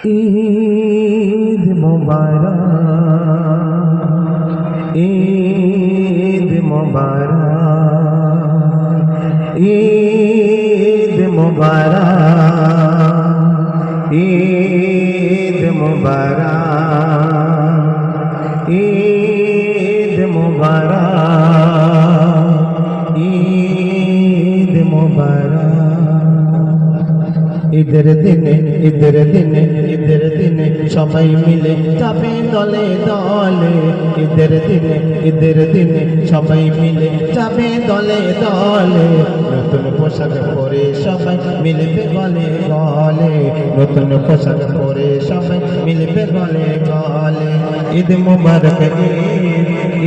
ঈদ মোবারক, ঈদ মোবারক, ঈদ মোবারক, ঈদ মোবারক, ঈদ মোবারক, ঈদ মোবারক। ঈদের দিনে ঈদের দিনে ঈদের দিনে সবাই মিলে যাবে দলে দলে। ঈদের দিনে ঈদের দিনে সবাই মিলে যাবে দলে দলে। নতুন পোশাক পরে সবাই মিলবে গলে গলে। নতুন পোশাক পরে সবাই মিলবে গলে গলে। ঈদ মোবারক ঈদ,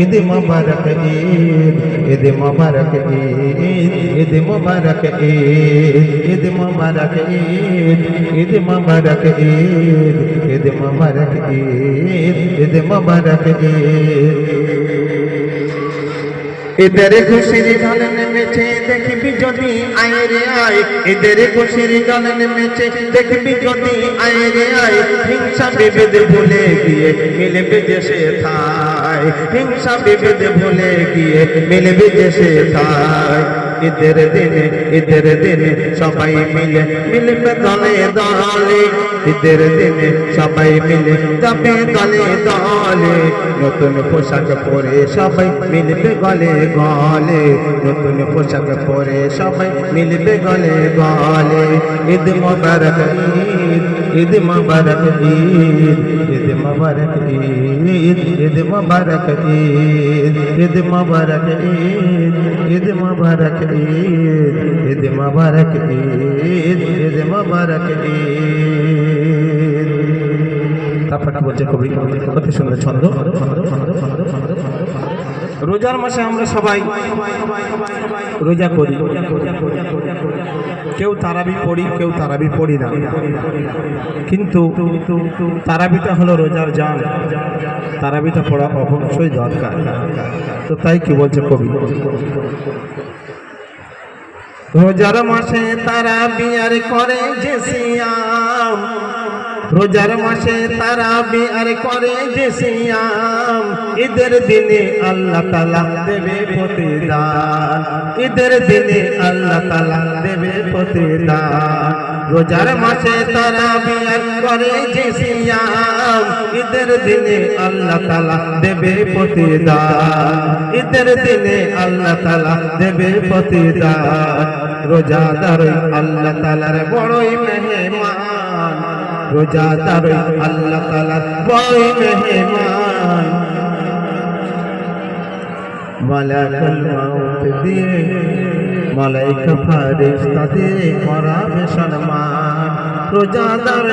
ঈদ মোবারক ঈদ, ঈদ মোবারক ঈদ, ঈদ মোবারক ঈদ, ঈদ মোবারক ঈদ, ঈদ মোবারক ঈদ, ঈদ মোবারক ঈদ, ঈদ মোবারক ঈদ। ঈদের খুশির গান নেমেছে দেখবি যদি আয় রে আয়। ঈদের খুশির গান নেমেছে দেখবি যদি আয় রে আয়। হিংসা বিভেদ ভুলে গিয়ে মিলবে যে সেথায়। হিংসা বিভেদ ভুলে গিয়ে মিলবে যে সেথায়। ঈদের দিনে ঈদের দিনে সবাই মিলে মিলবে দলে দলে। ঈদের দিনে সবাই মিলে যাবে দলে দলে। নতুন পোশাক পরে সবাই মিলবে গলে গলে। নতুন পোশাক পরে সবাই মিলবে গলে গলে। ঈদ মোবারক ঈদ, ঈদ মোবারক ঈদ, ঈদ মোবারক ঈদ, ঈদ মোবারক ঈদ, ঈদ মোবারক ঈদ, ঈদ মোবারক ঈদ, ঈদ মোবারক ঈদ, ঈদ মোবারক ঈদ। তারপর বলছে কবি কত সুন্দর ছন্দ। রোজার মাসে আমরা সবাই রোজা করি। কেউ তারাবি পড়ি, কেউ তারাবি পড়ি না। কিন্তু তারাবিটা হলো রোজার জান। তারাবিটা পড়া অবশ্যই দরকার। তো তাই কি বলছে কবি, রোজার মাসে তারাবি আর করে যে সিয়াম। রোজার মাসে তারাবি আর করে যে সিয়াম। ঈদের দিনে আল্লাহ তাআলা দেবে প্রতিদান। ঈদের দিনে আল্লাহ তাআলা দেবে প্রতিদান। রোজার মাসে তারাবি আর করে যে সিয়াম। ঈদের দিনে আল্লাহ তাআলা দেবে প্রতিদান। ঈদের দিনে আল্লাহ তাআলা দেবে প্রতিদান। রোজাদার আল্লাহ তাআলার বড়ই মেহমান। রোজাদার আল্লাহ তাআলার বড়ই মেহমান। মালাকুল মউত দিয়ে মালায়েকা ফেরেশতা দিয়ে করাবে সম্মান। রোজাদার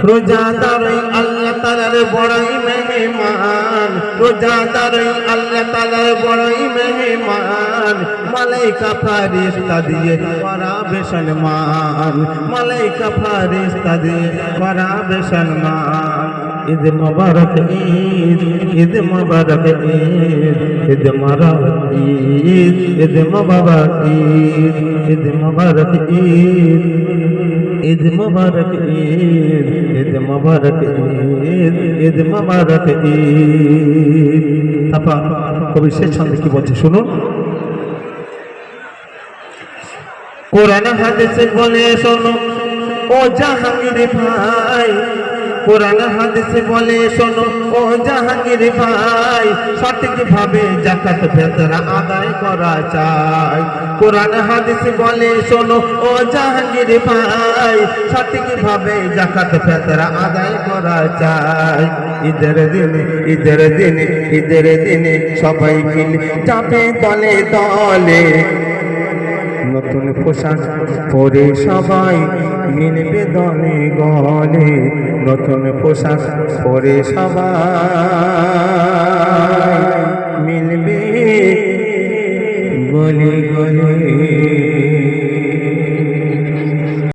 রোজাদার আল্লাহ তাআলার বড়ই মেহমান। রোজাদার আল্লাহ তাআলার বড়ই মেহমান। মালায়েকা ফেরেশতা দিয়ে করাবে সম্মান। মালায়েকা ফেরেশতা দিয়ে করাবে সম্মান। ঈদ মোবারক ঈদ, ঈদ মোবারক ঈদ, ঈদ মোবারক ঈদ, ঈদ মোবারক ঈদ, ঈদ মোবারক ঈদ, ঈদ মোবারক ঈদ, ঈদ মোবারক ঈদ, ঈদ মোবারক ঈদ। আপা কবি শেষ ছন্দে কি বলছে শুনুন। কোরআন হাদিস বলে শোনো ও জাহাঙ্গীর ভাই। কোরআন হাদিস বলে শোনো ও জাহাঙ্গীর ভাই। সঠিক ভাবে যাকাত ফিতরা আদায় করা চাই। কোরআন হাদিস বলে শোনো ও জাহাঙ্গীর ভাই। সঠিক ভাবে যাকাত ফিতরা আদায় করা চাই। ঈদের দিনে ঈদের দিনে ঈদের দিনে সবাই মিলে যাবে দলে দলে। নতুন পোশাক পরে সবাই মিলবে দলে গলে। নতুন পোশাক পরে সবাই মিলবে গলে গলে।